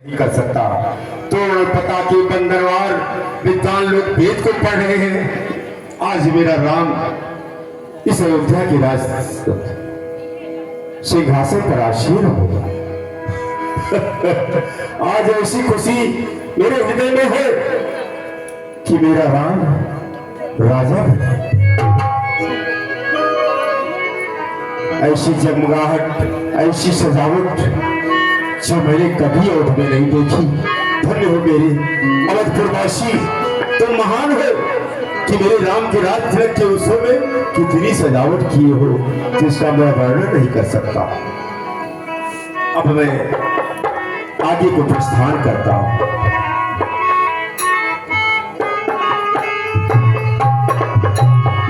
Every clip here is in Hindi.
नहीं कर सकता। तो पता कि बंदरवार विद्वान लोग वेद को पढ़ रहे हैं। आज मेरा राम इस अयोध्या के राज सिंहासन पर आसीन होगा। आज ऐसी खुशी मेरे हृदय में है कि मेरा राम राजा बने। ऐसी जगमगाहट, ऐसी सजावट जो मैंने कभी अवध में नहीं देखी। धन्य हो मेरे अवधपुरवासी, तुम महान हो कि मेरे राम के राज तिलक के उत्सव में कितनी सजावट किए हो जिसका मैं वर्णन नहीं कर सकता। अब मैं आगे को प्रस्थान करता हूं।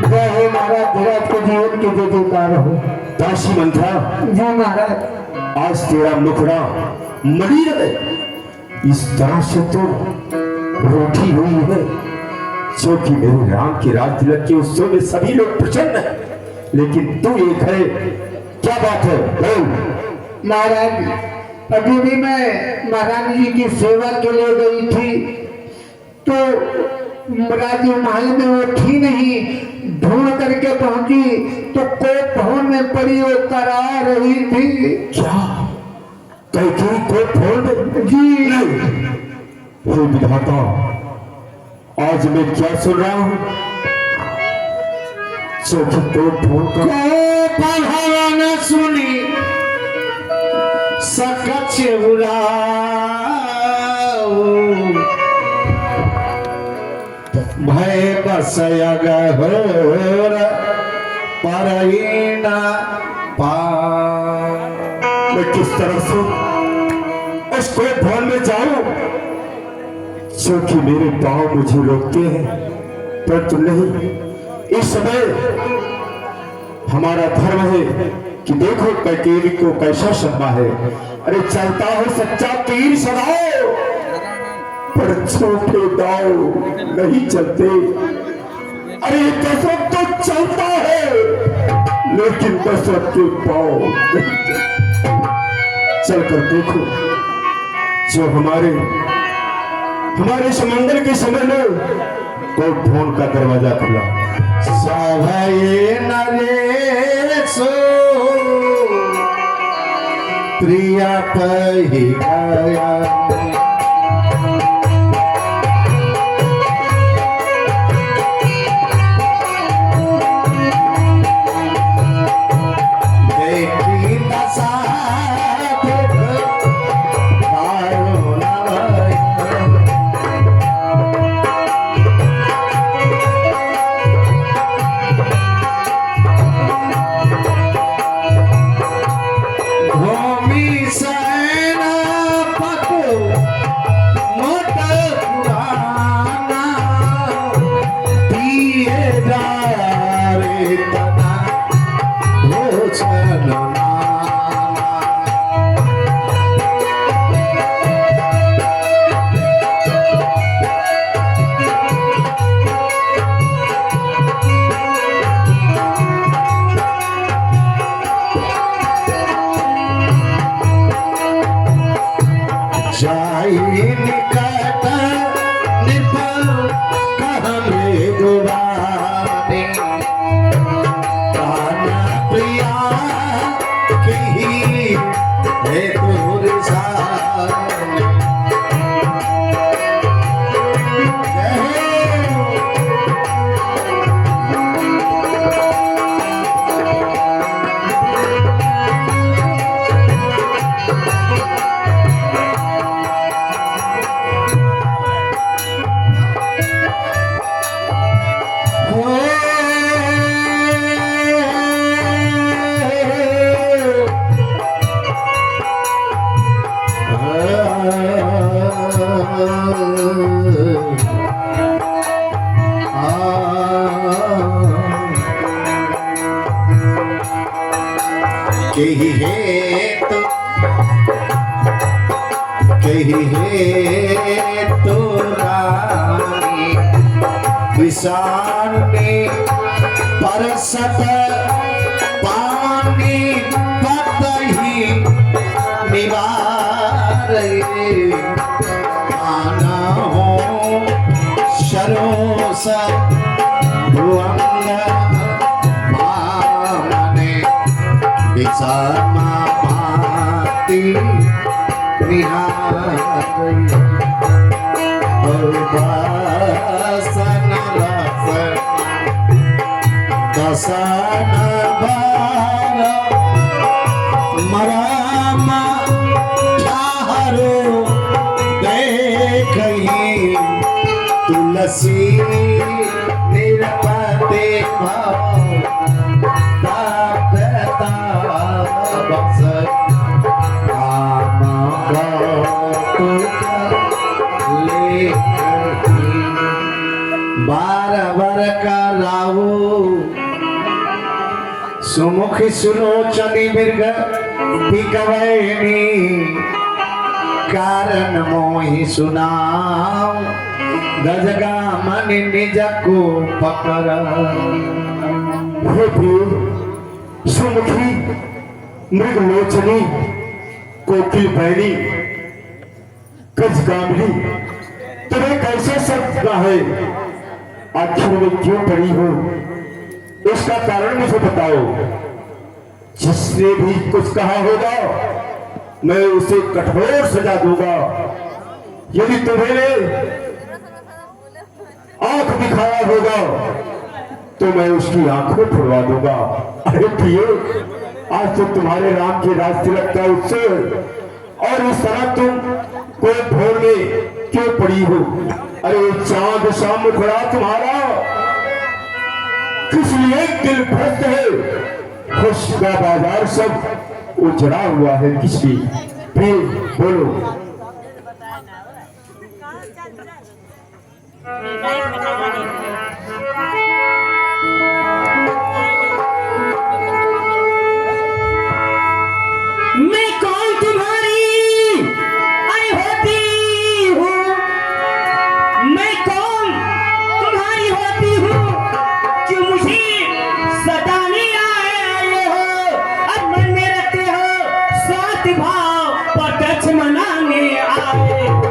जय हो महाराज, धीरज के जीवन के जय जयकार हो। दासी मंत्रा, जय महाराज। आज तेरा मुखड़ा मलिन है, इस तरह से तो रूठी हुई है जो कि मेरे राम के राज तिलक के उत्सव में सभी लोग प्रसन्न हैं, लेकिन तू एक है। क्या बात है? बोल। महाराज, अभी भी मैं महारानी जी की सेवा के लिए गई थी तो राजू महल में वो थी नहीं। ढूंढ करके पहुंची तो कोप भवन में पड़ी वो करा रही थी। क्या कैकेयी कोप भवन में? जी हे विधाता, आज मैं क्या सुन रहा हूं? चौकी कोप भवन का न सुनी सकच भय बसया गहोर परहीना पार। मैं किस तरह से उस कोप भवन में जाऊं जो कि मेरे पांव मुझे रोकते हैं, परंतु नहीं। इस समय हमारा धर्म है कि देखो कैकेयी को कैसा शर्मा है। अरे चलता है सच्चा तीर सदाओ, पर छोटे दाव नहीं चलते। अरे दशरथ तो चलता है लेकिन दशरथ के पांव नहीं चलते। चलकर देखो जो हमारे समंदर के समय में कोप भवन का दरवाजा खुला। सभये नरेशो प्रिया पही गया। कही है तो रानी विशाल में परसत पानी पत ही निवार रे आना हो शरोस भुवंग मामने विषमा भाति निहारी बसन रसन दसन बार मराम ठाहरो देखही तुलसी निरपते भाव तापता बस राम ले बार बार का रावो सुमुखी सुलोचनी मृग बिकवैनी कारण मोहि सुनाओ गजगा मन निज को पकड़ हे प्रिय सुमुखी मृगलोचनी कोकिल बैनी गजगामनी तुम्हें कैसे शब्द है आखिर में क्यों पड़ी हो उसका कारण मुझे बताओ। जिसने भी कुछ कहा होगा मैं उसे कठोर सजा दूंगा। यदि तुम्हें आंख दिखाया होगा तो मैं उसकी आंखों फुड़वा दूंगा। अरे प्रिय आज तो तुम्हारे राम के राज तिलक का उत्सव और इस तरह तुम कोई भोर में क्यों पड़ी हो। अरे चांद शाम खड़ा तुम्हारा किस लिए दिल भ्रष्ट है। खुश का बाजार सब उजड़ा हुआ है किसकी। फिर बोलो मैं कौन तुम्हारी आई होती हूँ। मैं कौन तुम्हारी होती हूँ कि मुझे सताने आए हो। अब मन में रखते हो स्वार्थ भाव प्रत्यक्ष मनाने आए हो।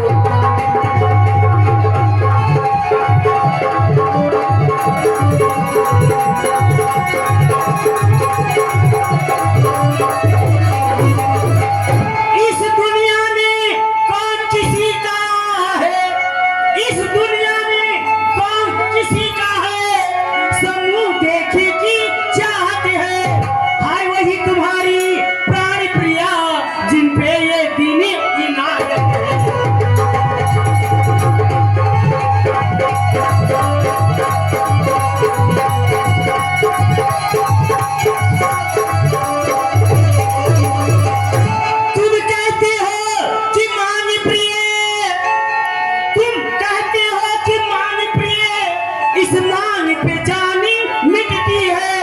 इस दुनिया में कौन किसी का है। इस दुनिया में कौन किसी का है। समूह देखी की चाहत है। हाय वही तुम्हारी प्राण प्रिया जिन पे ये दिन इनायत है। तुम कहते हो कि मान प्रिय। तुम कहते हो कि मान प्रिय। इस मान पे जानी मिटती है।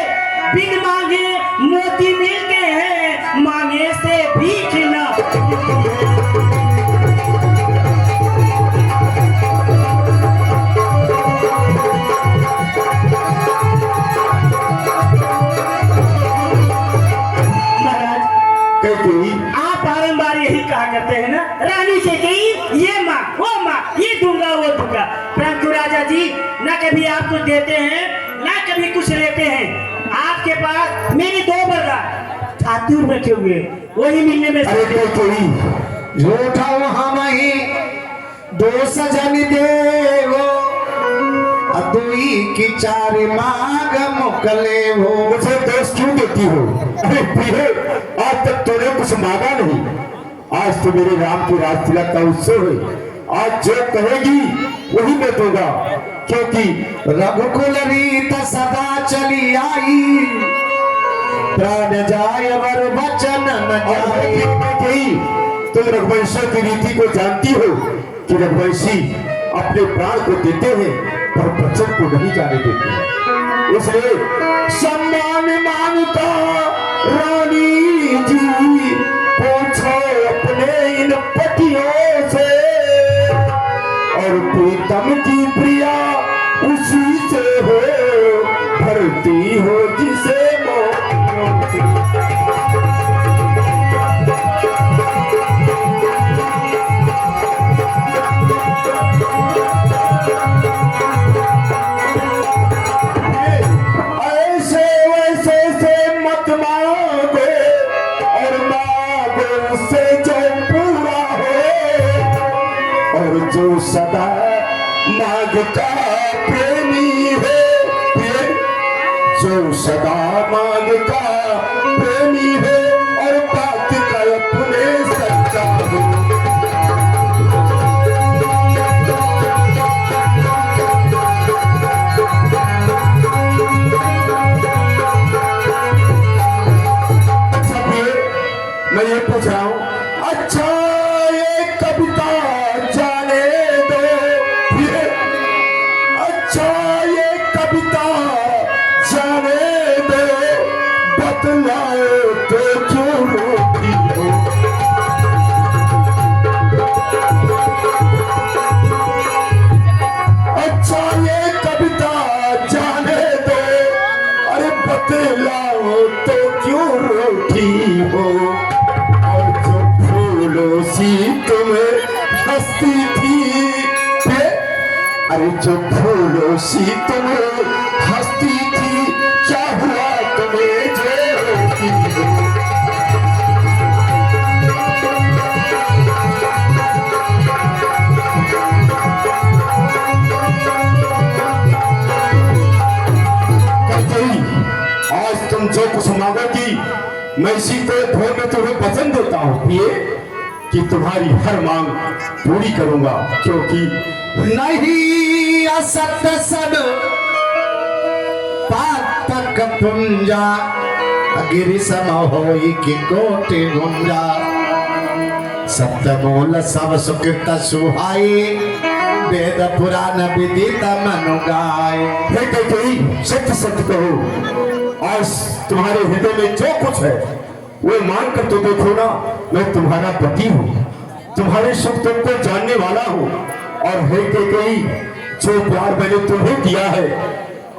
बिन मांगे मोती मिलते हैं। मांगे से भीख न महाराज कहीं आप बारंबार यही कहा करते हैं ना। रानी से कही ये माँ वो माँ ये दूंगा वो दूंगा। परंतु राजा जी ना कभी आप कुछ देते हैं ना कभी कुछ लेते हैं। आपके पास मेरी 2 बरगा आतुर रखे हुए वही मिलने में अरे कहीं झूठा हम ही दो सजन देवो अदुई की 4 मांग मुकले हो। मुझे दोष क्यों देती हो। अरे प्रिय आज तक तूने कुछ मांगा नहीं। आज तो मेरे राम के राज तिलक का उत्सव है। आज जो कहेगी वही मैं दूंगा क्योंकि रघुकुल रीत सदा चली आई प्राण जाय वर वचन न जाए। तुम रघुवंशों की रीति को जानती हो कि रघुवंशी अपने प्राण को देते हैं पर वचन को नहीं जाने देते। इसलिए सम्मान मांगता रानी जी पूछो अपने इन पतियों से और प्रीतम की प्रिया उसी से हो भरती हो जिसे मोतियों से। जो सदा मांगता प्रेमी है, जो सदा मांगता प्रेमी है और बात का अपने सच्चा हो। मैं ये पूछ रहा हूं, अच्छा ये कविता जाने दो, ये अच्छा ये कविता जाने दो, बतलाओ तो क्यों रोती हो। अच्छा ये कविता जाने दो, अरे बतलाओ तो क्यों रोती हो। सी तुम्हें हंसती थी, अरे जो फूलों सी तुम्हें हंसती थी, क्या हुआ तुम्हें जो रोती हो। आज तुम जो कुछ मांगोगी मैं इसी को भोर में तुम्हें वचन देता हूँ कि तुम्हारी हर मांग पूरी करूंगा, क्योंकि नहीं असत सब पातक पुंजा, गिरि सम होई कि कोटि गुंजा। सप्तमूल सब सुकृत सुहाई, वेद पुराण विदित मनु गाय। सत्य सत्य कहो, आज तुम्हारे हृदय में जो कुछ है वो मान कर तो देखो ना, मैं तुम्हारा पति हूँ, तुम्हारे सुख दुख को जानने वाला हूँ। और है कई जो प्यार मैंने तुम्हें दिया है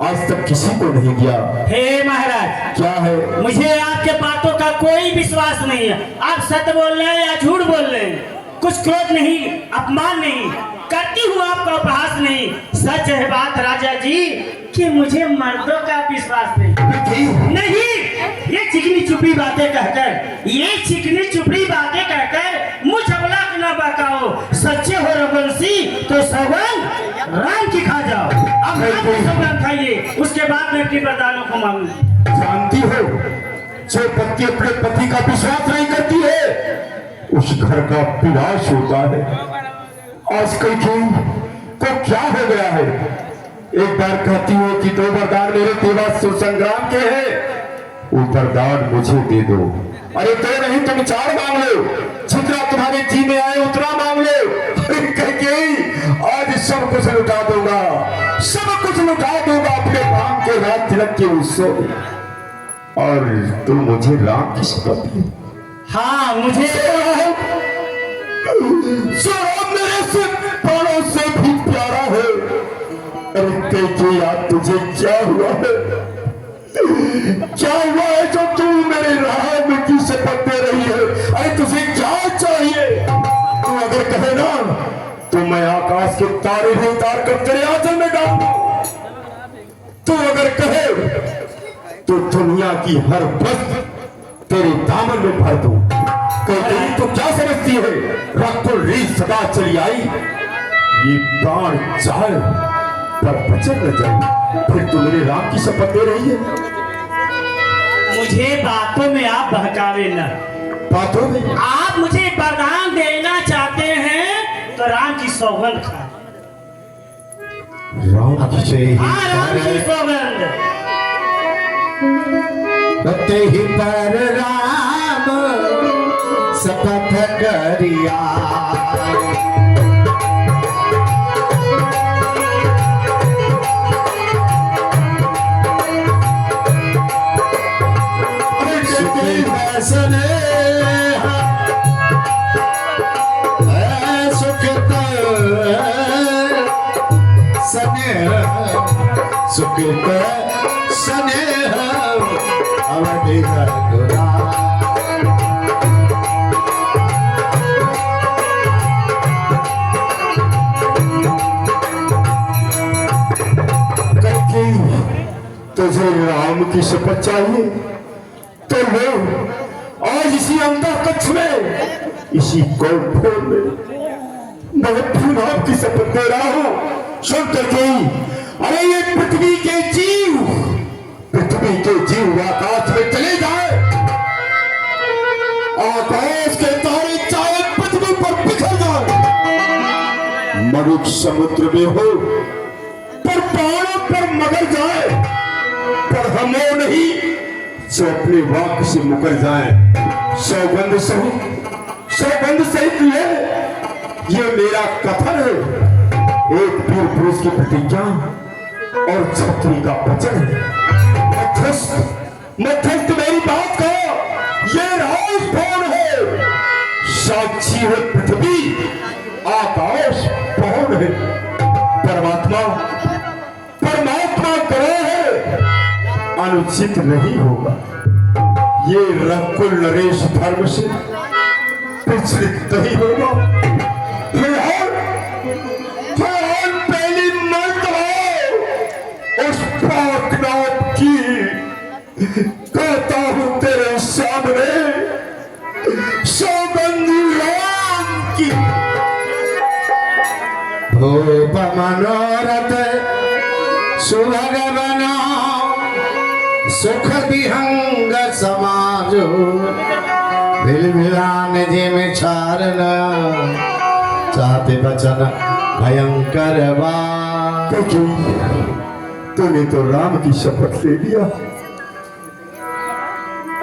आज तक किसी को नहीं दिया। हे महाराज, क्या है? मुझे आपके बातों का कोई विश्वास नहीं है। आप सत्य बोल रहे हैं या झूठ बोल रहे हैं? कुछ क्रोध नहीं, अपमान नहीं, करती हूँ आपका उपहास नहीं। सच है बात राजा जी कि मुझे मर्दों का विश्वास नहीं। ये चिकनी चुपड़ी बातें कहकर, ये चिकनी चुपड़ी बातें कहकर मुझ अबला को न बहकाओ। सच्चे हो रघुवंशी तो सौगंध राम की खा जाओ। अब राम की सौगंध खाइए, उसके बाद मैं अपनी प्रधानों को मांगूंगी। जानती हो, जो पत्नी अपने पति का विश्वास नहीं करती है उस घर का विनाश होता है। आजकल को क्या हो गया है? एक बार कहती हो कि दो वरदान मेरे देवा सुसंग्राम के हैं, वो वरदान मुझे दे दो। अरे दो नहीं तुम चार मांग लो, जितना तुम्हारे जी में आए उतना मांग लो। आज सब कुछ लुटा दूंगा, सब कुछ लुटा दूंगा अपने राम के रात तिलक के उत्सव में। और तुम मुझे राम की शपथ दी। हाँ, मुझे मेरे से प्राणों से भी प्यारा है। अरे याद तुझे क्या हुआ है? क्या हुआ है जो तू मेरे राम की शपथ दे रही है? अरे तुझे क्या चाहिए? तू अगर कहे ना तो मैं आकाश के तारे भी उतार कर तेरे आंचल में डाल दूं। तू अगर कहे तो दुनिया की हर वस्तु तेरे दामन में भर दूं। कहते तो क्या समझती है? रखो रीत सदा चली आई, ये प्राण जाए पर बचन न जाए। फिर तू मेरे राम की शपथ दे रही है। मुझे बातों में आप बहकावे न। बातों में आप मुझे वरदान देना चाहते हैं तो राम की सौगंध खा। राम की हाँ, राम की सौगंध। ते ही पर राम शपथ करिया। सुकृत स्नेह अवधि गुरा। तुझे राम की शपथ चाहिए तो लो, आज इसी अंतर कक्ष में, इसी कोठे में मैं भूनाभ की शपथ दे रहा हूं, सुनकर गई। अरे ये पृथ्वी के जीव आकाश में चले जाए, आकाश के तारे चाहे पृथ्वी पर बिखर जाए, मरुक समुद्र में हो पर पहाड़ों पर मगर जाए, पर हम वो नहीं जो अपने वाक से मुकर जाए। सौगंध सहित ये मेरा कथन है, एक वीर पुरुष की प्रतिज्ञा और छत्री का वचन है। मध्यस्थ मेरी बात का ये राजभवन है, साक्षी है पृथ्वी, आकाश पवन है, परमात्मा ग्रह है, अनुचित नहीं होगा ये रकुल नरेश धर्म से विचलित नहीं होगा। पहली मर्तबा उस पाकनाथ की कहता हूं तेरे सामने, सौगंध राम की। भूप मनोरथ सुभग बनो, सुख विहंग समाज, बिलबिलान जिम छारना, चाहते बचन भयंकर बा। तूने तो राम की शपथ ले लिया,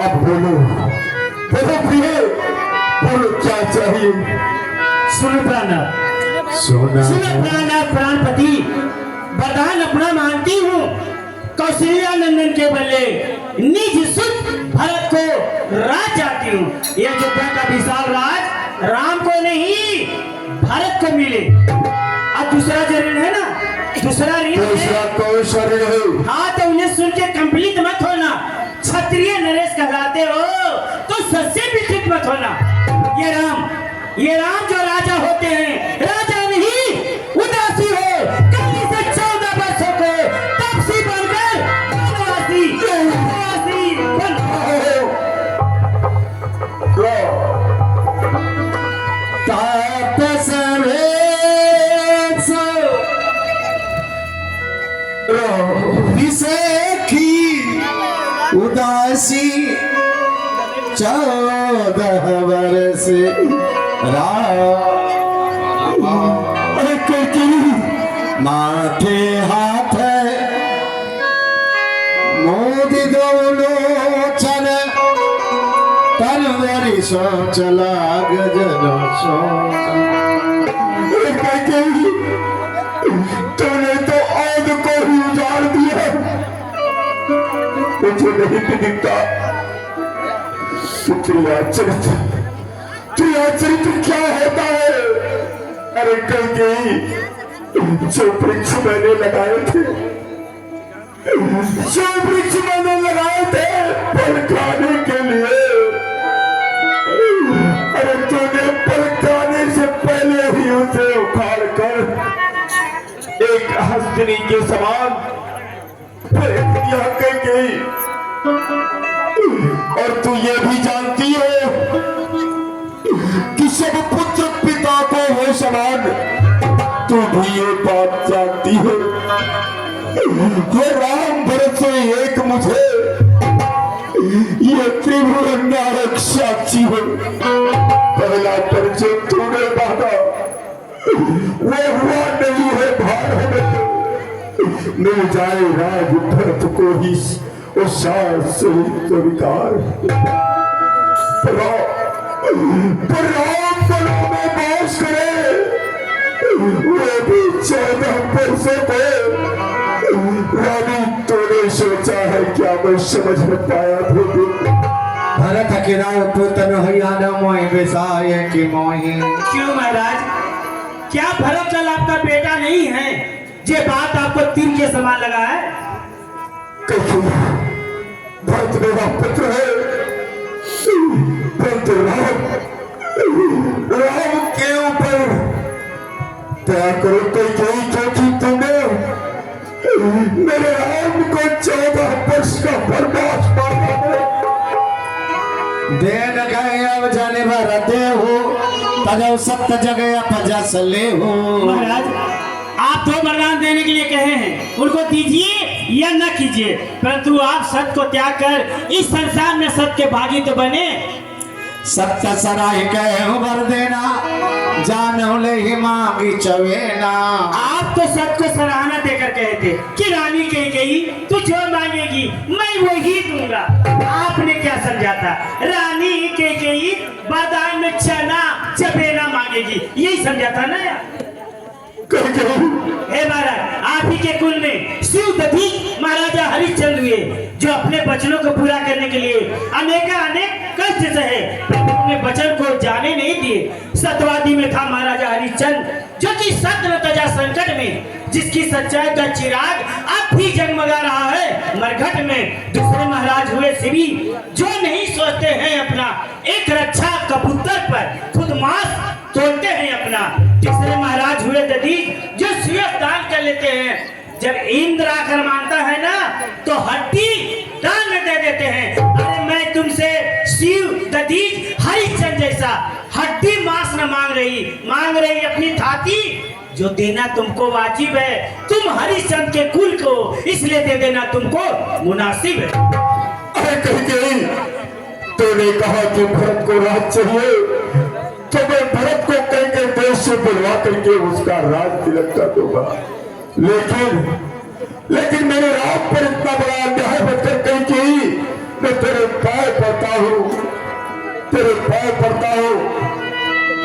अब बोलो प्रिय, बोलो क्या चाहिए। सुन प्राणनाथ प्राणपति, वरदान अपना मानती हूँ, कौशल्या नंदन के बल्ले निज सुत भरत को राज चाहती हूँ। ये अयोध्या का विशाल राज राम को नहीं भरत को मिले। अब दूसरा जो ऋण है ना, दूसरा कौन सा ऋण है? हाँ, तो उन्हें सुन के कंप्लीट मत होना। क्षत्रिय नरेश कहलाते हो तो सबसे विकसित मत होना। ये राम जो राजा होते हैं, राजा नहीं उदासी हो, कभी से 14 वर्षों को तपसी बनकर वनवासी बन। उदासी 14 वर्ष माथे हाथ मोदी दोनों चल तरवरी सोच लाग जनो सोच। तूने तो आग को ही उजाड़ दिया, मुझे नहीं भी दिखता तेरा चरित्र क्या होता है। अरे कल गई जो वृक्ष मैंने लगाए थे, फल खाने के लिए, अरे तूने फल खाने से पहले ही उसे उखाड़ कर एक हस्तिनी के समान फेंक दिया कर गई। और तू ये भी जानती है कि सब पुत्र पिता को हो समान, तू भी ये बात जानती है। ये राम भरत से एक मुझे ये त्रिभुवन नारक साक्षी हो। पहला परिचय तूने बांधा वो हुआ नहीं है, भार हमें मिल जाए राज भरत को ही उस सास स्वीकार। पर राम बलों में बास करे, वो भी 14 वर्षों पे। रानी तूने सोचा है क्या मैं समझ न पाया था? भरत अकेला पुतन हरियाणा मोहि बेसाय की मोहि। क्यों महाराज, क्या भरत लाल आपका बेटा नहीं है? ये बात आपको तीर के समान लगा है? भरत मेरा पुत्र है, परंतु राम के ऊपर क्या करो तो यही क्योंकि तुमने मेरे राम को 14 वर्ष का बर्बाद माना है। देन गए अब जाने भरत हो तजो सत्य जगह पजस ले हो। महाराज आप तो वरदान देने के लिए कहे हैं, उनको दीजिए या न कीजिए, परंतु आप सत्य को त्याग कर इस संसार में सत्य के भागी तो बने। सत्य सराय कहे वर देना, जानो ले ही मांगी चवेना। आप तो सत्य को सराहना देकर कहे थे कि रानी कही गई तू जो मांगेगी मैं वही दूंगा। आपने क्या समझा था? रानी कही गई बादाम में चना चबेना मांगेगी, यही समझा था ना। हे महाराज आप ही के कुल में शिव दधीच महाराजा हरिश्चंद्र हुए, जो अपने वचनों को पूरा करने के लिए अनेक कष्ट सहे, अपने वचन को जाने नहीं दिए। सत्यवादी में था महाराजा हरिश्चंद्र, जो कि सत्य तजा संकट में, जिसकी सच्चाई का चिराग अब भी जगमगा रहा है मरघट में। दूसरे महाराज हुए शिवी, जो नहीं सोचते हैं अपना एक रक्षा कबूतर पर खुद मांस तोड़ते हैं अपना। तीसरे महाराज हुए दधीच, जो सुयस दान कर लेते हैं। जब इंद्र आकर मांगता है ना तो हड्डी दान में दे देते हैं। अरे मैं तुमसे शिव दधीच हरिश्चंद्र जैसा हड्डी मांस न मांग रही अपनी थाती, जो देना तुमको वाजिब है। तुम हरिश्चंद्र के कुल को इसलिए दे देना तुमको मुनासिब है। अरे कहीं तूने कहा कि भरत को राज चाहिए, तो मैं भरत को कहीं देश से बुलवा करके उसका राज तिलक कर दूंगा। लेकिन मेरे राम पर इतना बड़ा अन्याय बचकर कहीं की, मैं तेरे पाय पड़ता हूँ,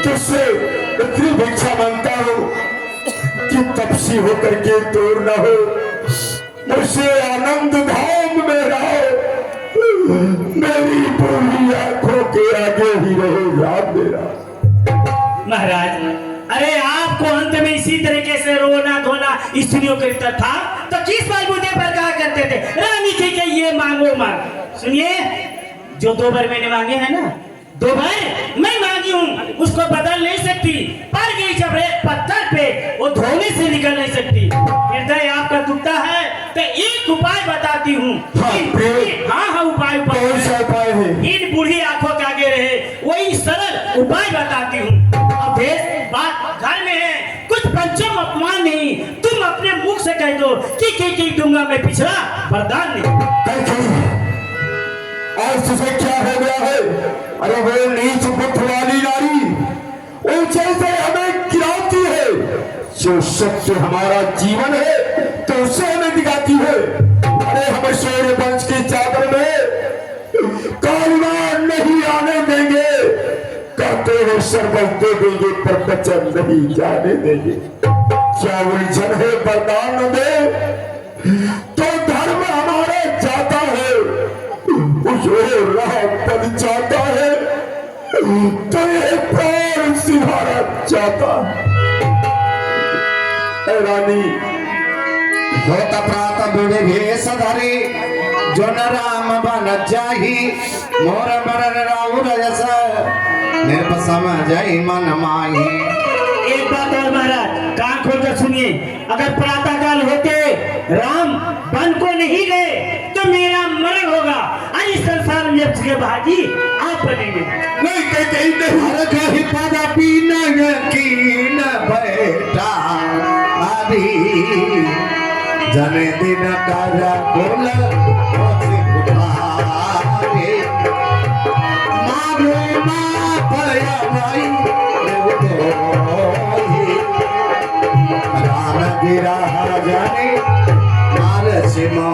तुझसे इतनी भिक्षा मांगता हूँ कि तपसी होकर के दूर न हो, मुझसे आनंद धाम में रहो, मेरी पूरी आंखों के आगे ही रहे राम मेरा। महाराज अरे आपको अंत में इसी तरीके से रोना धोना स्त्रियों के तरफ था तो किस बार मुझे पर कहा करते थे रानी की के ये मांगो मांग। सुनिए, जो 2 बार मैंने मांगे हैं ना, 2 बार मैं मांगी हूँ, उसको बदल नहीं सकती। पड़ गई जब एक पत्थर पे, वो धोने से निकल नहीं सकती। हृदय आपका दुखता है तो एक उपाय बताती हूँ। हाँ उपाय है? इन बूढ़ी आंखों के आगे रहे वही सरल उपाय बताती हूँ। अब बात घर में है, कुछ पंचम अपमान नहीं, तुम अपने मुख से कह दो कि दूंगा मैं पिछड़ा वरदान नहीं। आज तुझे क्या हो गया है? अरे वो नीच बुद्ध वाली नारी ऊंचे से हमें गिराती है, जो सत्य हमारा जीवन है तो उसे हमें दिखाती है। अरे हम सूर्य वंश की चादर में कालना नहीं आने देंगे, कहते हैं शरबत दे देंगे पर वचन नहीं जाने देंगे। क्या उलझन है वरदान दे, तो धर्म हमारा जाता है, राह पद जाता है, तो ये प्राण सिधारा जाता है। रानी होत प्रात बुढ़े भेष धरे, जो न राम बन जाही, मोर मरण राउर जस, निर्प समझई मन माही। एक बात और महाराज कान खोलकर सुनिए, अगर प्रातः काल होते राम वन को नहीं गए तो मेरा मरण होगा, और इस संसार में के भागी आप बनेंगे। नहीं कहीं नहीं, हर कहीं पद पीना की न बैठा आदि, जने दिन कर बोल मारो माँ पया भाई राम गिरा जाने मार सिमा।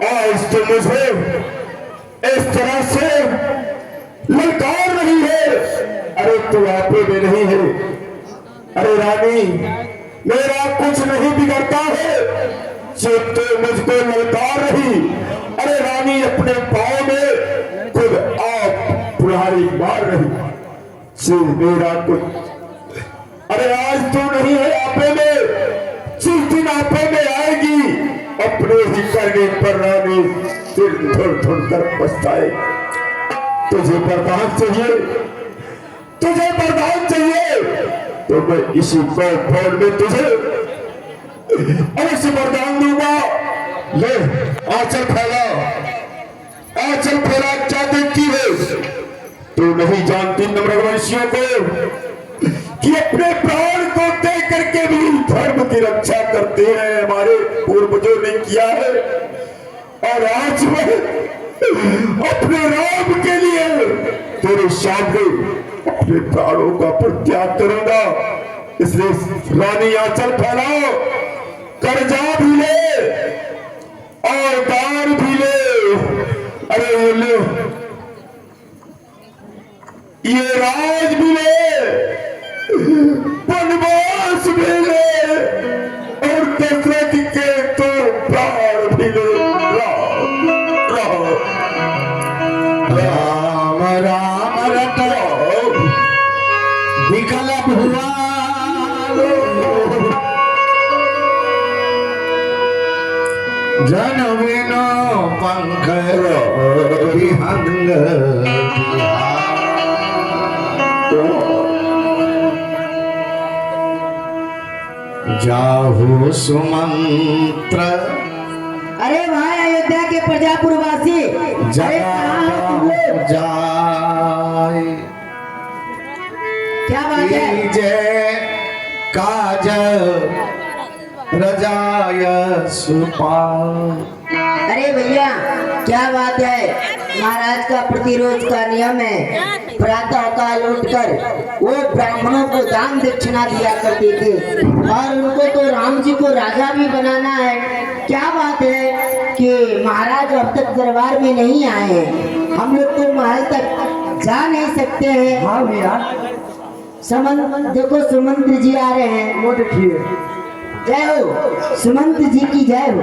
आज तो मुझे इस तरह से ललकार रही है। अरे तू आपे में नहीं है। अरे रानी मेरा कुछ नहीं बिगड़ता है, जो तू मुझको ललकार रही। अरे रानी अपने पाँव में खुद आप बुढ़ारी मार रही, जो मेरा कुछ। अरे आज तू नहीं है आपे में, जिस दिन आपे में आएगी अपने ही करने पर रानी सिर धुर कर पछताए। तुझे वरदान चाहिए, तुझे वरदान चाहिए, तो मैं इसी फोन में तुझे अवश्य वरदान दूंगा। ले आंचल फैला, आंचल फैला, क्या देखती है? तो नहीं जानती नम्रवंशियों को कि अपने प्राण को दे करके भी धर्म की रक्षा करते हैं हमारे पूर्वजों ने किया है। और आज मैं अपने राम के लिए तेरे सामने अपने प्राणों का परित्याग करूंगा। इसलिए रानी आंचल फैलाओ, कर्जा भी ले और दान भी ले। अरे ये ले, ये राज भी ले, वनवास भी ले और दशरथ के तो प्राण भी ले। राम राम रटो विकल भुआ जन विनो पंख विहंग जाहु सुमंत्र। अरे भाई अयोध्या के प्रजापुरवासी, अरे कहाँ हो तुम लोग? जाय क्या बात है? जय काज रजाय सुपाल। अरे भैया क्या बात है, महाराज का प्रतिरोध का नियम है, प्रातः काल उठकर वो ब्राह्मणों को दान दक्षिणा दिया करते थे और उनको तो राम जी को राजा भी बनाना है। क्या बात है कि महाराज अब तक दरबार में नहीं आए हैं, हम लोग तो महल तक जा नहीं सकते हैं। हाँ भैया, देखो सुमंत जी आ रहे हैं, वो देखिए। जय हो सुमंत जी की जय हो।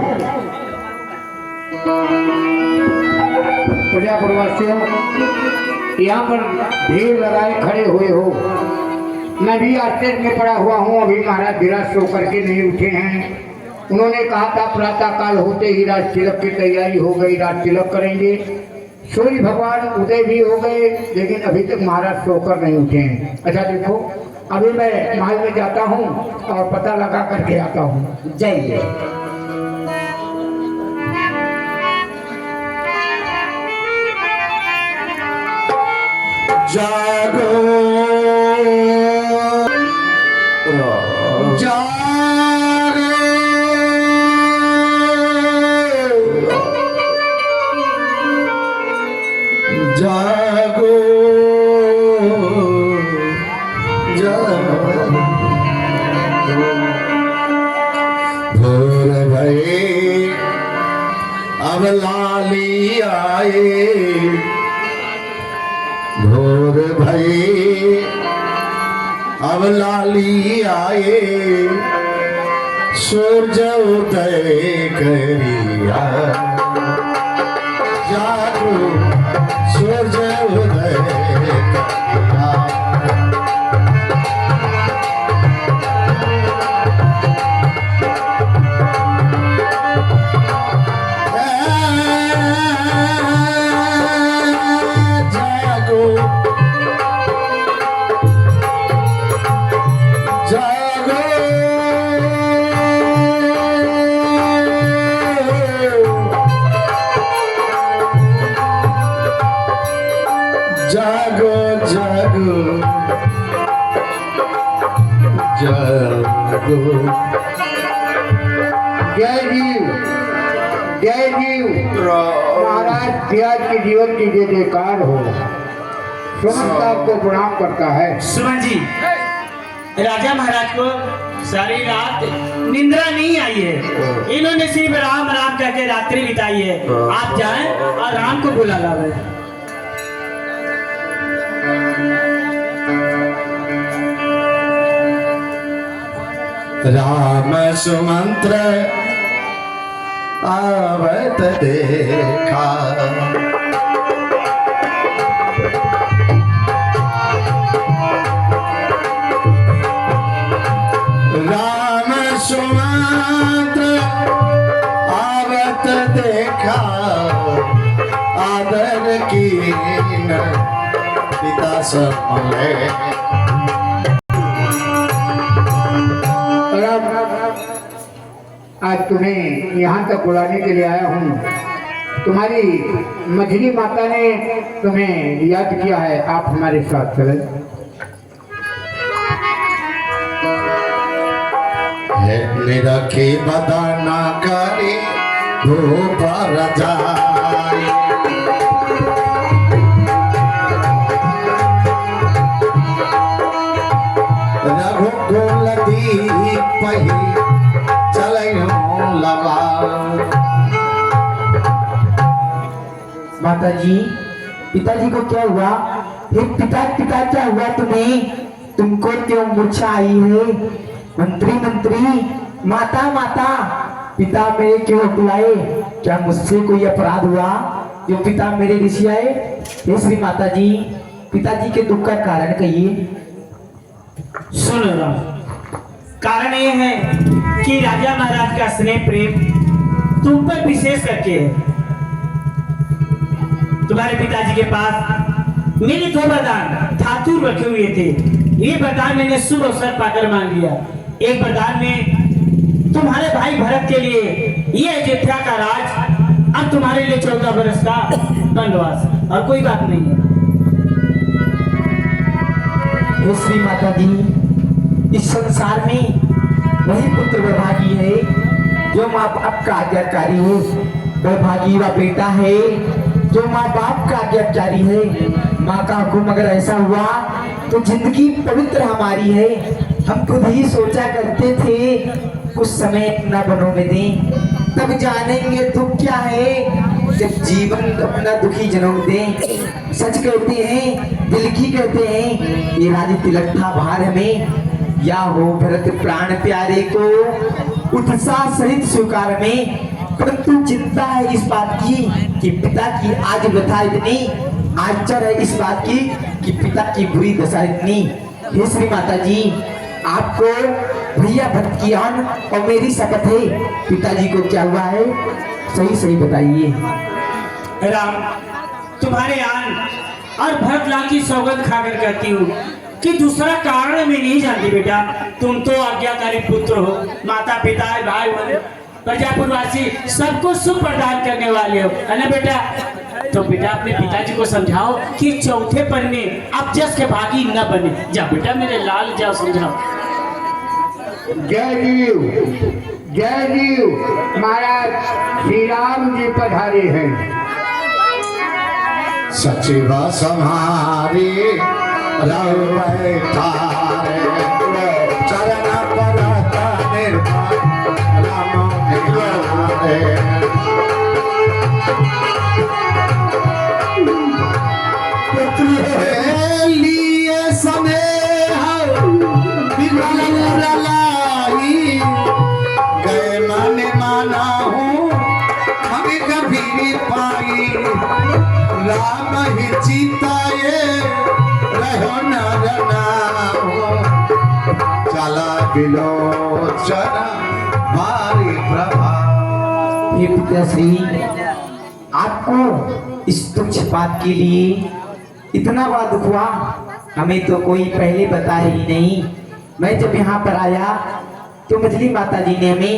प्रजापुरवासियों, यहाँ पर भीड़ लगाए खड़े हुए हो, मैं भी आश्चर्य में पड़ा हुआ हूँ। अभी महाराज विराज सो करके नहीं उठे हैं। उन्होंने कहा था प्रातः काल होते ही राज तिलक की तैयारी हो गई, राज तिलक करेंगे। सूर्य भगवान उदय भी हो गए, लेकिन अभी तक महाराज सोकर नहीं उठे हैं। अच्छा देखो, अभी मैं महल में जाता हूँ और पता लगा करके आता हूँ। जय जय। जागो जागे जागो जागो भोर भये अब लाली आए, भोर भये अब लाली आए, सूरज उदय करिया। जागो सूरज उदय करिया। जागो जागो जागो। जय जीव, जय जीव। महाराज प्याज के जीवन की जय जयकार हो। सुमन साहब को प्रणाम करता है। सुमन जी, राजा महाराज को सारी रात निंद्रा नहीं आई है, इन्होंने सिर्फ राम राम कहकर रात्रि बिताई है। आप जाएं और राम को बुला लावे। राम सुमंत्र आवत देखा, राम सुमंत्र आवत देखा, आदर की पिता समले। आज तुम्हें यहाँ तक बुलाने के लिए आया हूँ। तुम्हारी मछली माता ने तुम्हें याद किया है, आप हमारे साथ चलें। है मेरा के बदाना करे धोपर जाए रघुकुल दीप ही चलयो लगा। माता जी, पिताजी को क्या हुआ? हे पिता पिता क्या हुआ तुम्हें? तुमको क्यों मूर्छा आई है? मंत्री मंत्री, माता माता, पिता मेरे क्यों बुलाए? क्या मुझसे कोई अपराध हुआ जो पिता मेरे ऋषि आए? हे श्री माता जी, पिताजी के दुख का कारण कहिए। सुनो राम, कारण ये है कि राजा महाराज का स्नेह प्रेम तुम पर विशेष करके है। तुम्हारे पिताजी के पास मेरे 2 वरदान धातु रखे हुए थे। ये वरदान मैंने शुभ अवसर पाकर मांग लिया। एक वरदान में तुम्हारे भाई भरत के लिए ये अयोध्या का राज, अब तुम्हारे लिए 14 वर्ष का वनवास, और कोई बात नहीं है। हे श्री माता जी, इस संसार में वही पुत्र वैभागी है जो माँ बाप का आज्ञाकारी है। वैभागी वह बेटा है जो माँ बाप का आज्ञाकारी है। माँ का हुक्म अगर ऐसा हुआ तो जिंदगी पवित्र हमारी है। हम खुद ही सोचा करते थे कुछ समय अपना बनों में दें, तब जानेंगे दुख क्या है जब जीवन अपना दुखी जन्म दें। सच कहते हैं, दिल की कहते हैं, ये राज तिलक था भार में, या हो भरत प्राण प्यारे को उत्साह सहित स्वीकार में। परंतु चिंता है इस बात की कि पिता की आज व्यथा इतनी, आश्चर्य है इस बात की कि पिता की बुरी दशा इतनी। हे श्री माता जी, आपको भैया भरत की आन और मेरी शपथ है, पिताजी को क्या हुआ है सही सही बताइए। राम, तुम्हारे आन और भरत लाल की सौगंध खाकर कहती हूँ कि दूसरा कारण मैं नहीं जानती बेटा। तुम तो आज्ञाकारी पुत्र हो, माता पिता भाई बहन प्रजापुरवासी सबको सुख प्रदान करने वाले हो, है ना बेटा? तो बेटा अपने पिताजी को समझाओ कि चौथे पन में आप जस के भागी न बने। जा बेटा मेरे लाल, जाओ समझाओ। जय जीव, जय जीव। महाराज श्री राम जी पधारे हैं। सचिव समारी रवै तारे चरण परत निर्भय राम निहारे। लिए स्नेह बिगल रलाई गए मन माना हूँ हमें कभी पाई। राम ही चिताए रहो नर नाम चला बिलोचन मारी प्रभा। हे पिताश्री, आपको इस तुच्छ बात के लिए इतना बड़ा दुख हुआ, हमें तो कोई पहले बताया ही नहीं। मैं जब यहाँ पर आया तो मछली माता जी ने हमें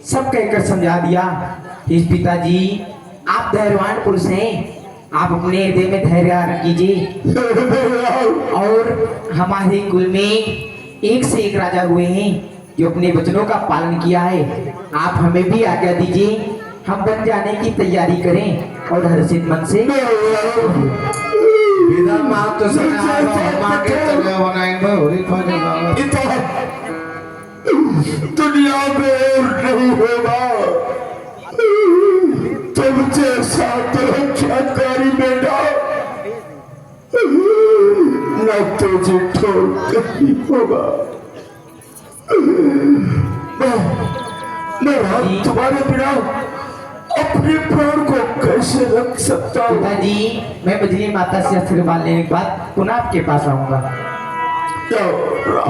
सब कहकर समझा दिया कि पिताजी आप धैर्यवान पुरुष हैं, आप अपने हृदय में धैर्य कीजिए। और हमारे कुल में एक से एक राजा हुए हैं जो अपने वचनों का पालन किया है। आप हमें भी आज्ञा दीजिए, हम बन जाने की तैयारी करें और हर्षित मन से। बिना माँ तो मांगे चले होना बहुरी खोजे बाबा। दुनिया में और नहीं होगा तुम जैसा रक्षाकारी बेटा, न तुझे छोड़ कहीं होगा। मैं तुम्हारे बिना अपने प्राण को कैसे रख सकता हूँ? पिताजी, मैं मछली माता से आशीर्वाद लेने के बाद पुनः आपके पास आऊंगा।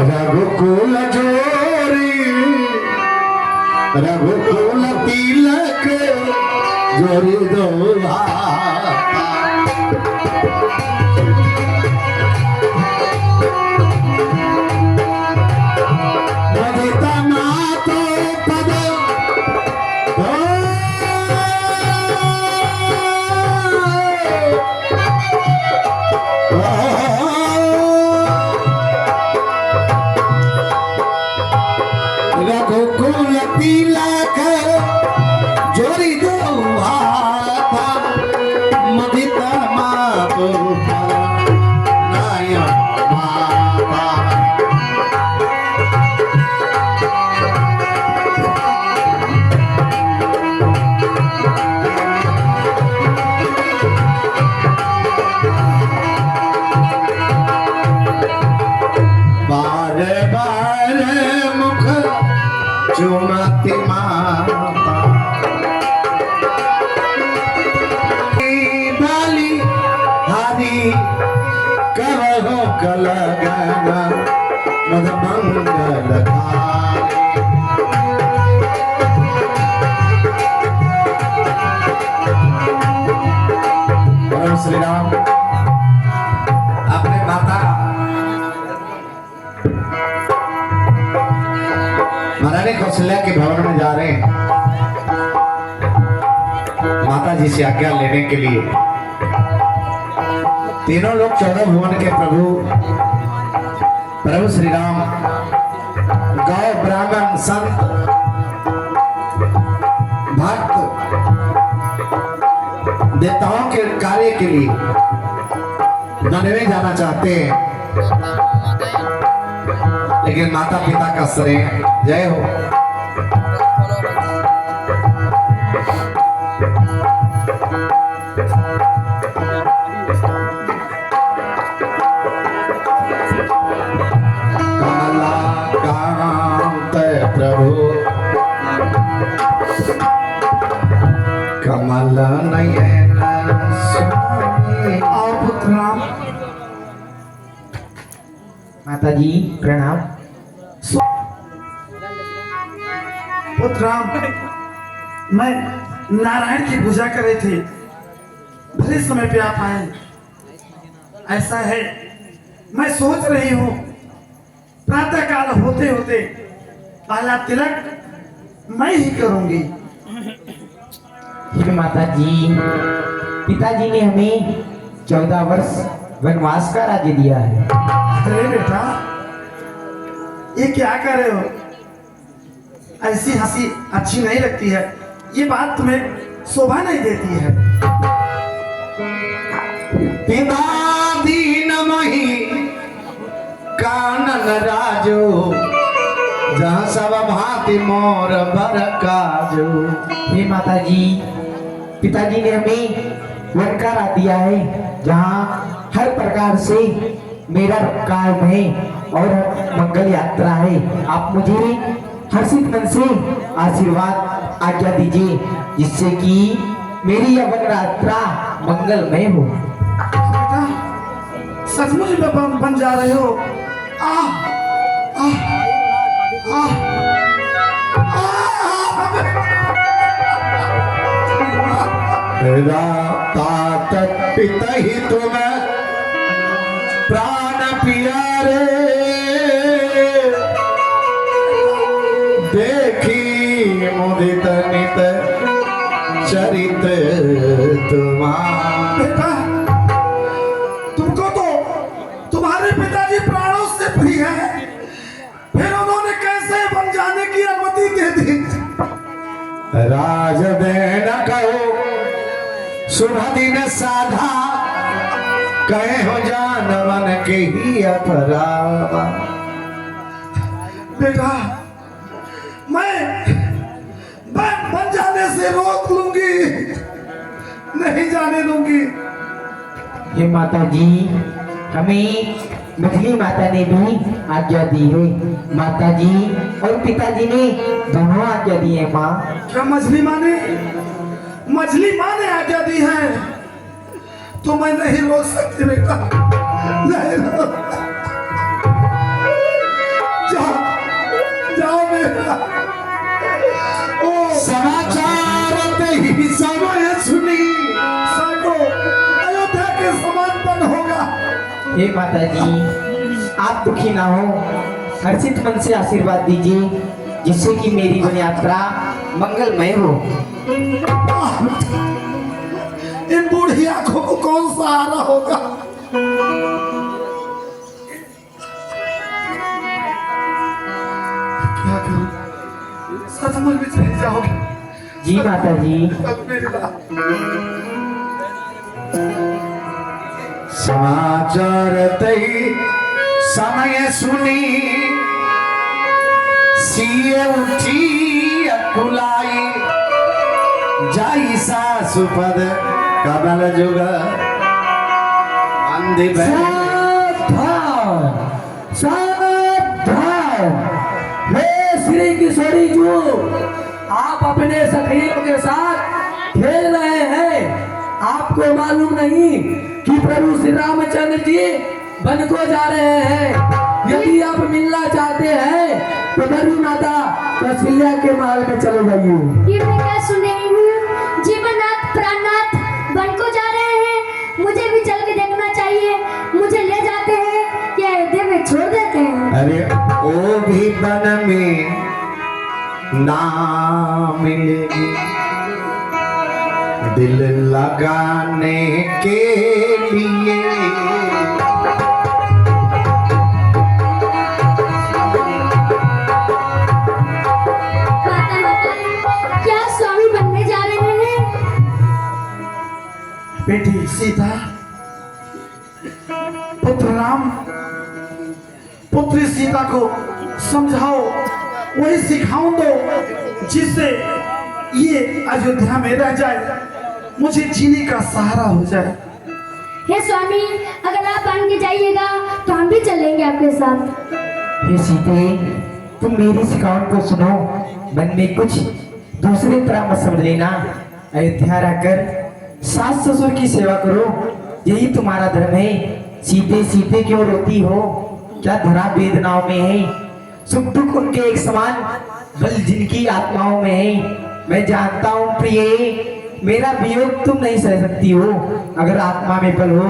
रघुकुल जोरी रघुकुल तिलक जोरी दो रे मुख चुमती माता बाली हरी कहो कलगना मद मंगल श्री राम अपने माता महारानी कौशल्या के भवन में जा रहे हैं माता जी से आज्ञा लेने के लिए। तीनों लोग 14 भुवन के प्रभु श्री राम गौ ब्राह्मण संत भक्त देवताओं के कार्य के लिए बनवे जाना चाहते हैं, लेकिन माता पिता का श्रेय जय हो। कमलाकांत प्रभु कमल नयन आओ पुत्र राम। माता जी प्रणाम। पुत्र राम, मैं नारायण की पूजा कर रहे थे, भले समय पे आप आए। ऐसा है, मैं सोच रही हूँ प्रातः काल होते होते पहला तिलक मैं ही करूंगी। हे माता जी, पिताजी ने हमें 14 वर्ष वनवास का राज्य दिया है। अरे बेटा, ये क्या कर रहे हो? ऐसी हंसी अच्छी नहीं लगती है, ये बात तुम्हें शोभा नहीं देती है। पिता दीन मही कानन राजो जहाँ सब भांति मोर भर काजो। हे माता जी, पिताजी ने हमें वन का राज दिया है, जहाँ हर प्रकार से मेरा काम है और मंगल यात्रा है। आप मुझे हर्षित मन से आशीर्वाद आज्ञा दीजिए, जिससे कि मेरी यह वन यात्रा मंगलमय हो। बेटा, सचमुच में बन जा रहे हो। आह आह आह तात पिता ही तुम प्राण प्यारे देखी मुदित नित चरित तुम्हारा। बेटा, तुमको तो तुम्हारे पिताजी प्राणों से प्रिय है, फिर उन्होंने कैसे बन जाने की अनुमति दे दी? राज देना कहो शुभ दिन साधा कहे हो जान मन के ही अपराधा। बेटा, मैं बन जाने से रोक लूंगी, नहीं जाने दूंगी। हे माता जी, हमें मछली माता ने भी आज्ञा दी है। माता जी और पिताजी ने दोनों आज्ञा दी है। माँ, क्या मछली माँ ने आज्ञा दी है तो मैं नहीं रोक सकती बेटा, नहीं रोक। जाओ जाओ बेटा। ओ समाचार ही समय सुनी साको अयोध्या के समापन होगा। हे माता जी, आप दुखी ना हो, हर्षित मन से आशीर्वाद दीजिए, जिससे कि मेरी वन यात्रा मंगलमय हो। इन बूढ़ी आंखों को कौन सहारा होगा? क्या करूं? सचमुच में चली जाओगे? जी माता जी। अब मेरी बात समाचार तई समय सुनी सिए उठी अकुलाई जाई सासुपद कमल जुग अंधि सावधान, सावधान। राजू, आप अपने सखियों के साथ खेल रहे हैं। आपको मालूम नहीं कि प्रभु श्री रामचंद्र जी वन को जा रहे हैं। यदि आप मिलना चाहते हैं तो मेरी माता कौशल्या के महल में चले जाइए। ये मैं क्या सुन रही हूँ? जीवननाथ प्राणनाथ वन को जा रहे हैं, मुझे भी चल के देखना चाहिए। मुझे ले जाते हैं या अयोध्या में छोड़ देते हैं? अरे वो भी वन में ना मिलेगी, दिल लगाने के लिए। क्या स्वामी बनने जा रहे हैं? बेटी सीता, पुत्र राम, पुत्री सीता को समझाओ, वही सिखाऊं तो जिससे ये अयोध्या में रह जाए, मुझे जीने का सहारा हो जाए। हे स्वामी, अगर आप बन के जाइएगा तो हम भी चलेंगे आपके साथ। हे सीते, तुम मेरी सिखावट को सुनो, मन में कुछ दूसरी तरह मत समझ लेना। अयोध्या रहकर सास ससुर की सेवा करो, यही तुम्हारा धर्म है। सीते सीते क्यों रोती हो? क्या धरा वेदनाओं में है? सुख दुख उनके एक समान, बल जिनकी आत्माओं में है। मैं जानता हूँ प्रिय, मेरा वियोग तुम नहीं सह सकती हो। अगर आत्मा में बल हो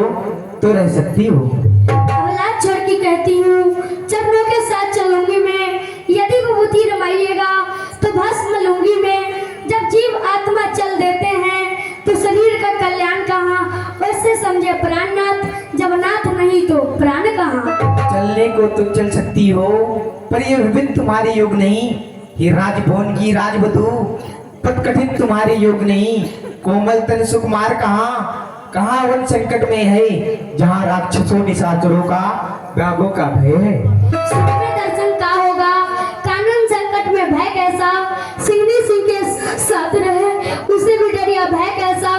तो रह सकती हो। औलाद छोड़ के कहती हूँ, चरणों के साथ चलूंगी मैं। यदि विभूति रमाइएगा तो भस्म लूंगी मैं। जब जीव आत्मा चल देते हैं तो शरीर का कल्याण कहाँ? वैसे समझे प्राणनाथ, जब नाथ नहीं तो प्राण कहाँ? चलने को तुम चल सकती हो, पर ये विभिन्न तुम्हारे योग नहीं। ये राजभवन की राजवधू पद कठिन तुम्हारे योग नहीं। कोमल तन सुकुमार कहाँ वन संकट में है, जहाँ राक्षसों निशाचरों का व्यागों का भय है। सुख में दर्शन का होगा, कानून संकट में भय कैसा? सिंह के साथ रहे उसे भी डरिया भय कैसा?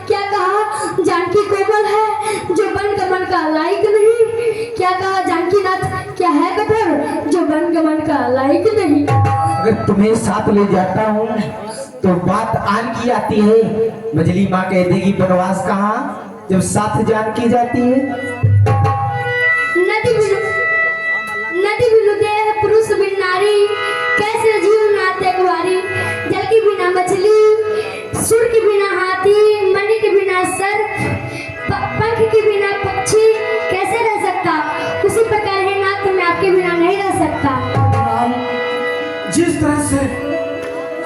क्या कहा जानकी कोमल है जो वन गमन का लायक नहीं? क्या कहा जानकीनाथ क्या है कठोर जो वन गमन का लायक नहीं? अगर तुम्हें साथ ले जाता हूँ तो बात आन की आती है। मजली माँ कह देगी वनवास कहाँ, जब साथ जान की जाती है। नदी बिनु देह पुरुष बिन नारी, कैसे जीव नाते कुंवारी। जल के बिना मछली, सुर के बिना हाथी, मणि के बिना सर्प, पंख के बिना पक्षी कैसे रह सकता? उसी प्रकार है नाथ, मैं आपके बिना नहीं रह सकता। राम, जिस तरह से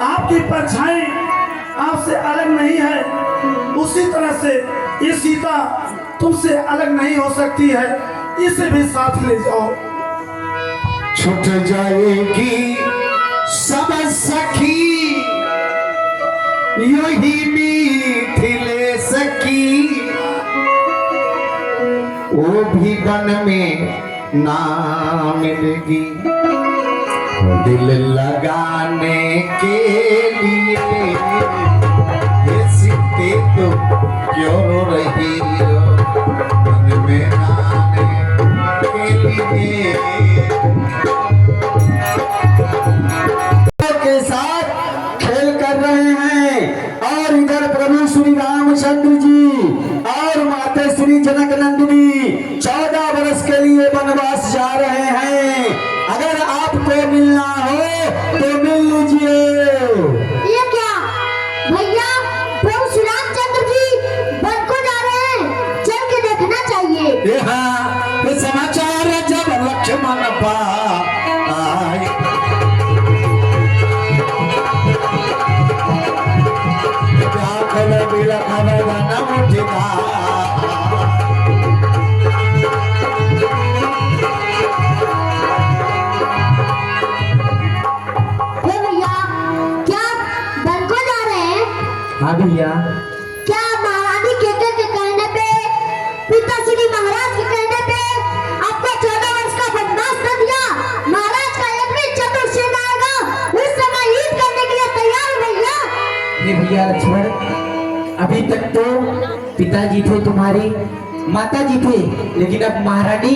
आपकी परछाई आपसे अलग नहीं है, उसी तरह से ये सीता तुमसे अलग नहीं हो सकती है। इसे भी साथ ले जाओ। छूट जाएगी सब सखी, यही मिथिले सखी, वो भी वन में ना मिलेगी, दिल लगाने के लिए। ये सीते तो क्यों रो रही हो, वन में आने के लिए। के साथ खेल कर रहे हैं और इधर प्रभु श्री रामचंद्र जी और माता श्री जनक नंदिनी 14 वर्ष के लिए वनवास जा रहे हैं। अगर आपको मिलना हो तो मिल लीजिए। ये क्या भैया, प्रभु श्री रामचंद्र जी वन को जा रहे हैं, चल के देखना चाहिए। हाँ, ये समाचार जब लक्ष्मण पाए, हाँ भैया, क्या महारानी केके के कहने पे, पिता श्री महाराज के कहने पे आपको 14 वर्ष का वनवास न दिया? महाराज का एक भी चतुर्सेन आएगा, उस समय युद्ध करने के लिए तैयार हो भैया। ये भैया लक्ष्मण, अभी तक तो पिताजी थे तुम्हारे, माता जी थे, लेकिन अब महारानी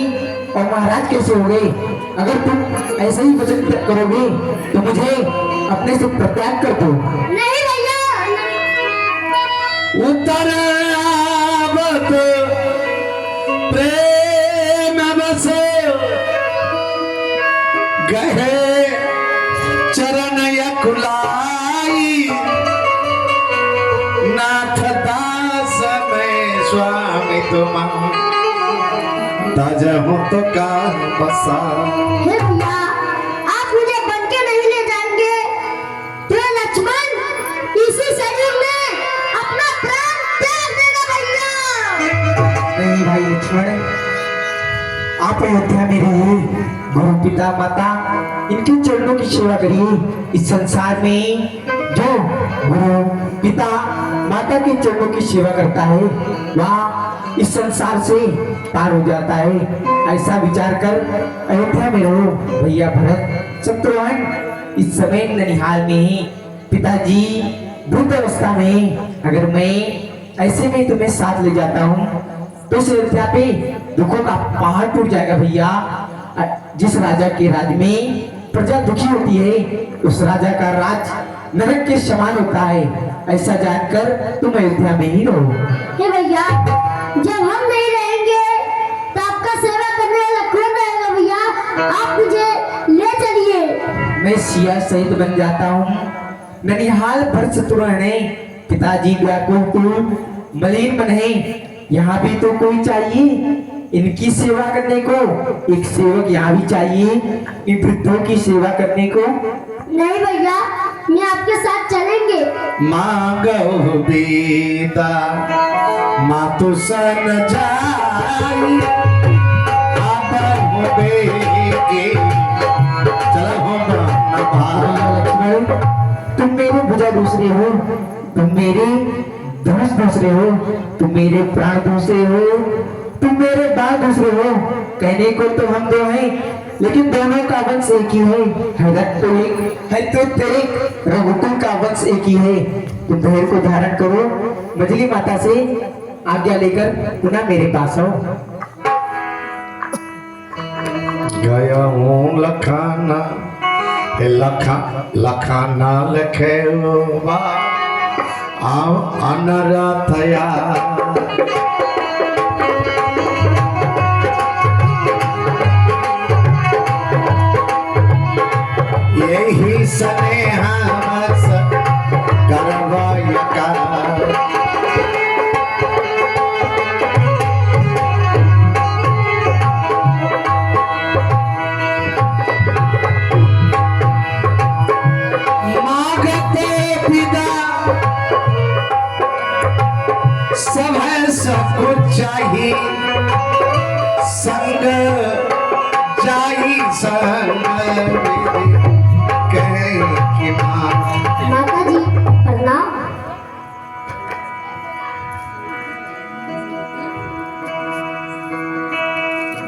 और महाराज कैसे हो गए? अगर तुम ऐसे ही वचन करोगे तो मुझे अपने से प्रत्याग कर दो। नहीं भैया, उतर आवत प्रेम बस गहे चरण यकुलाई नाथ दास में स्वामी तुम तजहु तो का बसा। हे भैया, आप मुझे बन के नहीं ले जाएंगे तो लक्ष्मण इसी शरीर में अपना प्राण त्याग देगा भैया। नहीं भाई लक्ष्मण, आप अयोध्या में रहिए, गुरु पिता माता इनके चरणों की सेवा करिए। इस संसार में जो गुरु पिता माता के चरणों की सेवा करता है वह इस संसार से पार हो जाता है। ऐसा विचार कर अयोध्या में रहो। भैया भरत शत्रुघ्न इस समय ननिहाल में ही पिताजी वृद्ध अवस्था में, अगर मैं ऐसे में तुम्हें साथ ले जाता हूँ तो इस अयोध्या पे दुखों का पहाड़ टूट जाएगा भैया। जिस राजा के राज में प्रजा दुखी होती है उस राजा का राज नरक के समान होता है। ऐसा जानकर तुम अयोध्या में ही रहो। हे भैया, जब हम नहीं रहेंगे तो आपका सेवा करने वाला कौन रहेगा भैया? आप मुझे ले चलिए। मैं सिया शहीद बन जाता हूँ। ननिहाल भर शत्रुघ्न पिताजी व्याकुल मलिन मन है, यहाँ भी तो कोई चाहिए इनकी सेवा करने को। एक सेवक यहाँ भी चाहिए इन वृद्धों की सेवा करने को। नहीं भैया, मैं आपके साथ चलेंगे। मांगो बीता मातु सन जाई आप होबेगी। चलो हम लक्ष्मण, तुम मेरे भुजा दूसरे हो, तुम मेरे धनुष दूसरे हो, तुम मेरे प्राण दूसरे हो, तुम मेरे बाल दूसरे हो। कहने को तो हम दो हैं लेकिन दोनों का वंश एक ही है। हैरत तो एक है तो तेरे रघुकुल का वंश एक ही है। तुम धैर्य को धारण करो, मजली माता से आज्ञा लेकर पुनः मेरे पास आओ। गया हूँ लखाना लखाना लखे आओ अनरथया। यही स्नेहा बस करवायका। मांगते पिता सब है, सब कुछ चाहिए, संग जाई संग माता जी प्रणाम।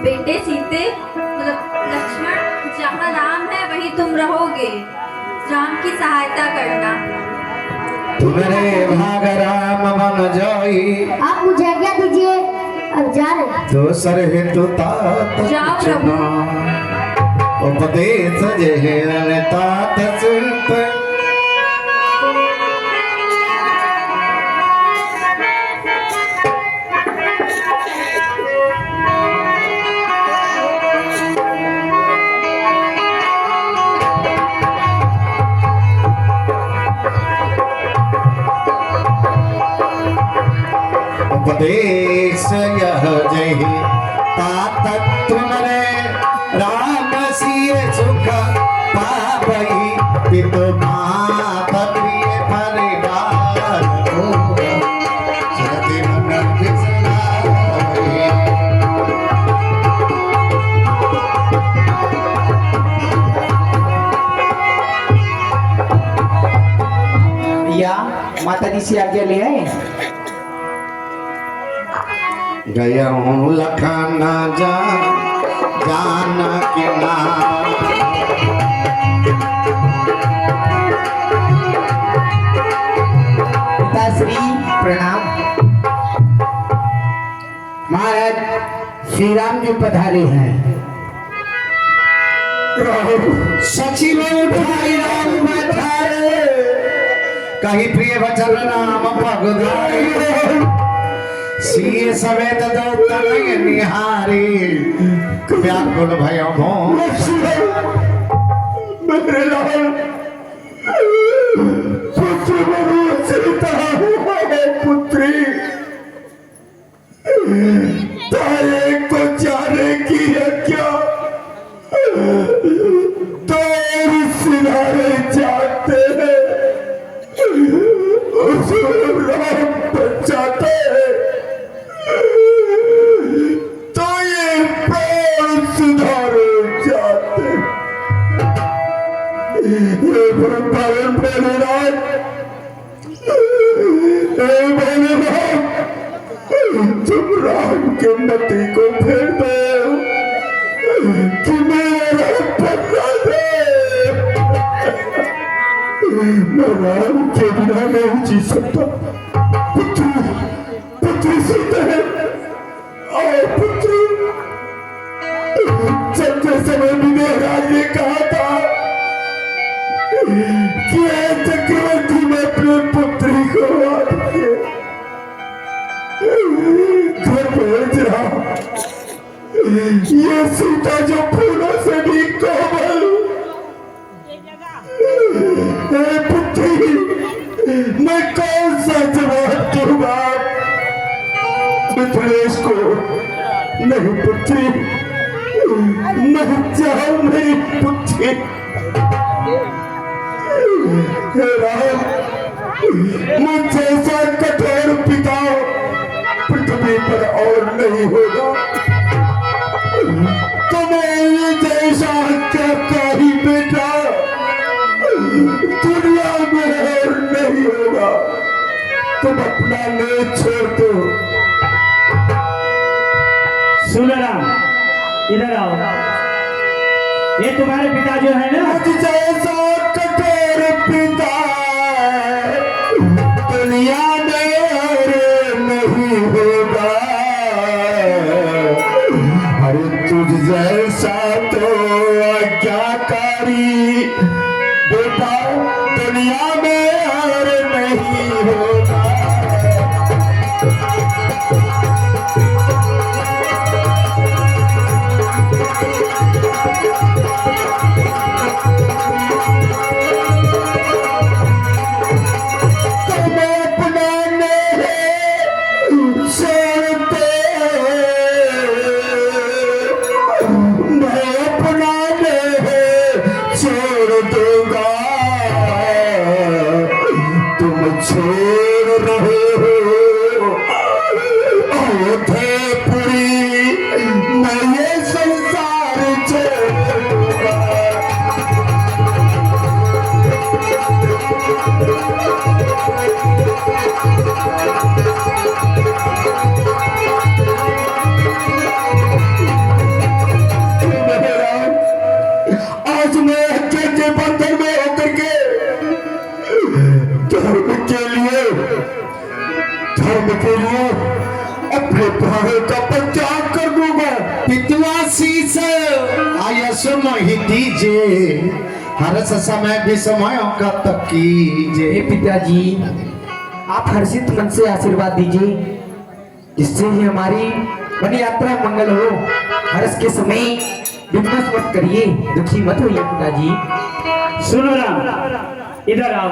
बेटे सीते लक्ष्मण, जहाँ राम है वहीं तुम रहोगे। राम की सहायता करना। तुम्हारे भाग राम बन जाई। आप मुझे आज्ञा दीजिए, अब जा रहे। दोसर हेतु तात जाओ प्रभु। उपदेश जे तात शिल्प। उपदेश यह जही तात तुमरे राम सिय सुख पावई पितु मात प्रिय परिवार जगति मन विसराई। या माता जी से आज्ञा ले आए। गया हूँ लखाना जान के नाम। पिताश्री प्रणाम। महाराज श्री राम जी पधारे हैं। सचिव उठाई राम बैठा कही प्रिय वचन नाम पगुधारी सिए समेत दो तनय निहारी व्याकुल भयो भो मेरे लाल पुत्र बनो सीता पुत्री तारे को जाने की है क्या तो सिनारे जाते हैं राम बचाते हैं तो ये प्राण सुधारे जाते ये भगवान भोलेनाथ तुम राम के मति को फेर दो कि मेरा पन्ना दे मैं राम के बिना नहीं जी सकता पुत्री सीता है और पुत्री चलते समय भी महाराज ने कहा था कि चक्रवर्ती में अपने पुत्री को घर पहुंच रहा ये सीता जो फूलों से भी कोमल पुत्री मैं कौन सा जवाब दूंगा मिथिलेश को नहीं पुत्री मैं जाऊं मेरी पुत्री राम मुझ जैसा कठोर पिता पृथ्वी पर और नहीं होगा तुम्हें जैसा कोई बेटा दुनिया में और नहीं होगा तुम अपना ले छोड़ दो सुनो राम इधर आओ ये तुम्हारे पिता जो है ना मुझ जैसा कठोर पिता दुनिया में और नहीं होगा अरे तुझ जैसा तो आज्ञाकारी बेटा दुनिया में और नहीं होगा छोड़ रहे हो अयोध्यापुरी मैं ये संसार छोड़ूंगा आज मैं हत्या के बंधन में होकर के धर्म के लिए अपने प्राणों का परित्याग कर दूंगा पितवासी से आयस मोहि दीजिए हर्ष समय विस्मयों का तक कीजिए हे पिताजी आप हर्षित मन से आशीर्वाद दीजिए जिससे ही हमारी वन यात्रा मंगल हो हर्ष के समय विघ्न मत करिए दुखी मत होइए पिताजी सुनो राम इधर आओ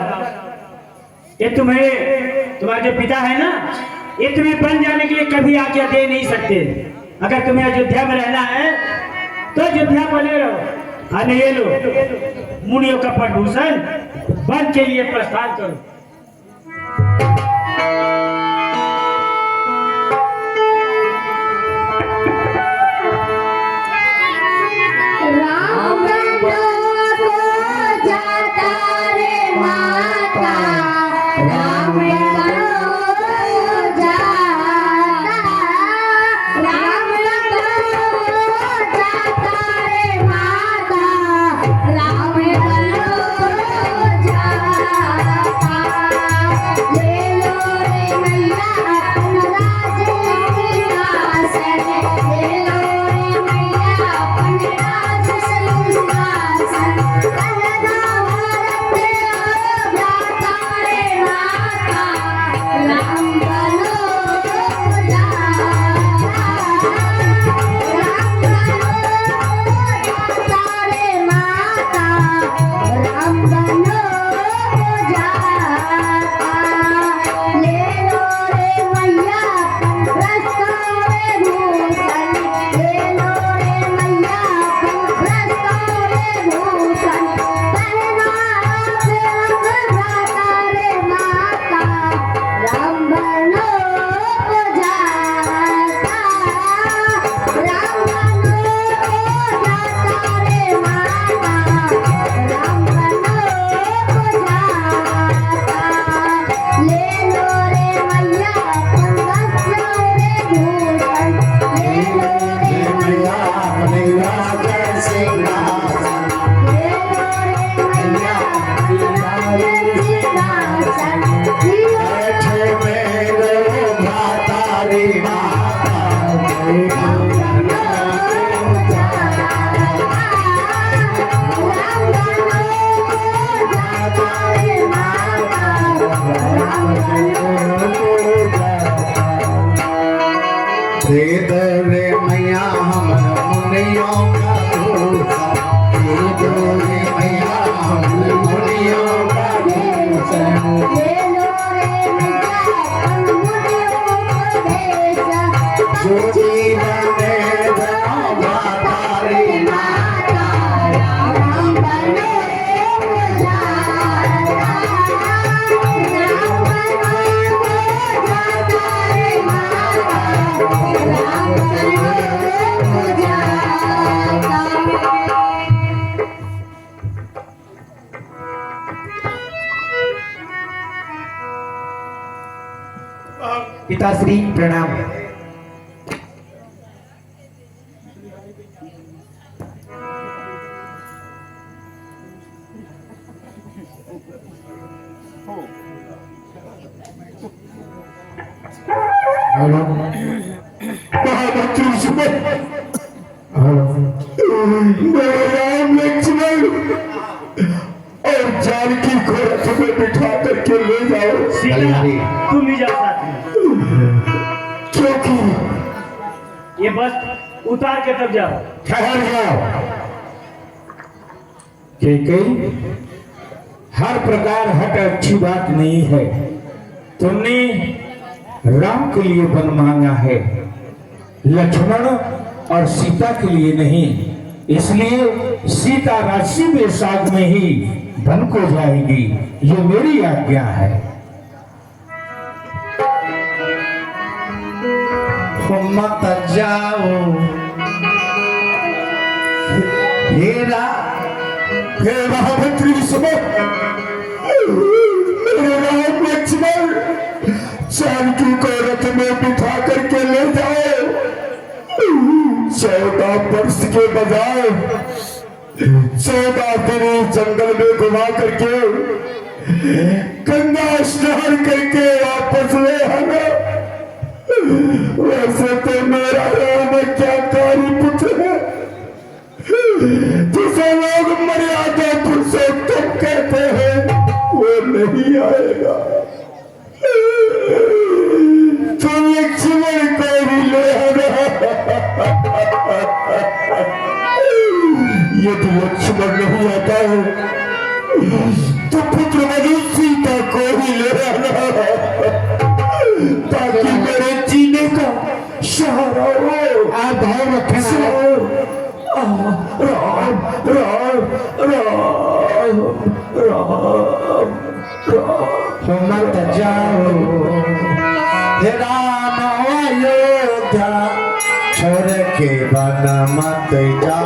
ये तुम्हारे जो पिता है ना ये तुम्हें बन जाने के लिए कभी आज्ञा दे नहीं सकते अगर तुम्हें अयोध्या में रहना है तो अयोध्या बने रहो और ये लो मुनियों का प्रभूषण बन के लिए प्रस्थान करो राम बनो जाता ले लो रे मैया रस्तोरे भूषण ले लो रे मैया रस्तोरे भूषण पहना सेवक भ्राता रे माता राम बनो जाता राम बनो जाता रे माता राम बनो जाता ले लो रे मैया रस्तोरे भूषण ले लो रे मैया अपने राजा सिंहासन ले लो रे मैया सिंहासन बैठे मेरे भ्राता रे माता दे दे रे मैया हमर मुनियों का भूषण दे दो रे मैया हमर मुनियों का भूषण जो जीवन दे भ्राता रे माता पिताश्री प्रणाम। हेलो महामंत्री सुबह राम लक्ष्मण और जानकी को रथ में बिठा करके ले जाओ सीता तुम भी जा साथ में क्योंकि ये बस उतार के तब जाओ। ठहर जाओ कई हर प्रकार हट अच्छी बात नहीं है। तुमने राम के लिए वन मांगा है, लक्ष्मण और सीता के लिए नहीं। इसलिए सीता राशि में साग में ही वन को जाएगी, ये मेरी आज्ञा है। मत जाओ हेरा हे महामंत्री सुबह मेरे राम लक्ष्मण जानकी को रथ में बिठा करके ले जाओ। 14 वर्ष के बजाय 14 दिन जंगल में घुमा करके गंगा स्नान करके वापस ले आना। वैसे तो मेरा राम क्या कारी पुत्र है जिसे लोग मर्यादा पुरुषोत्तम कहते हैं, वो नहीं आएगा। तो लक्ष्मण को भी ले आना। यदि लक्ष्मण नहीं आता है तो पुत्र वधु सीता को भी ले आना, ताकि मेरे जीने का सहारा हो। आप भाव रखना। राम राम राम राम राम मत जाओ राम अयोध्या छोड़ के वन मत जा।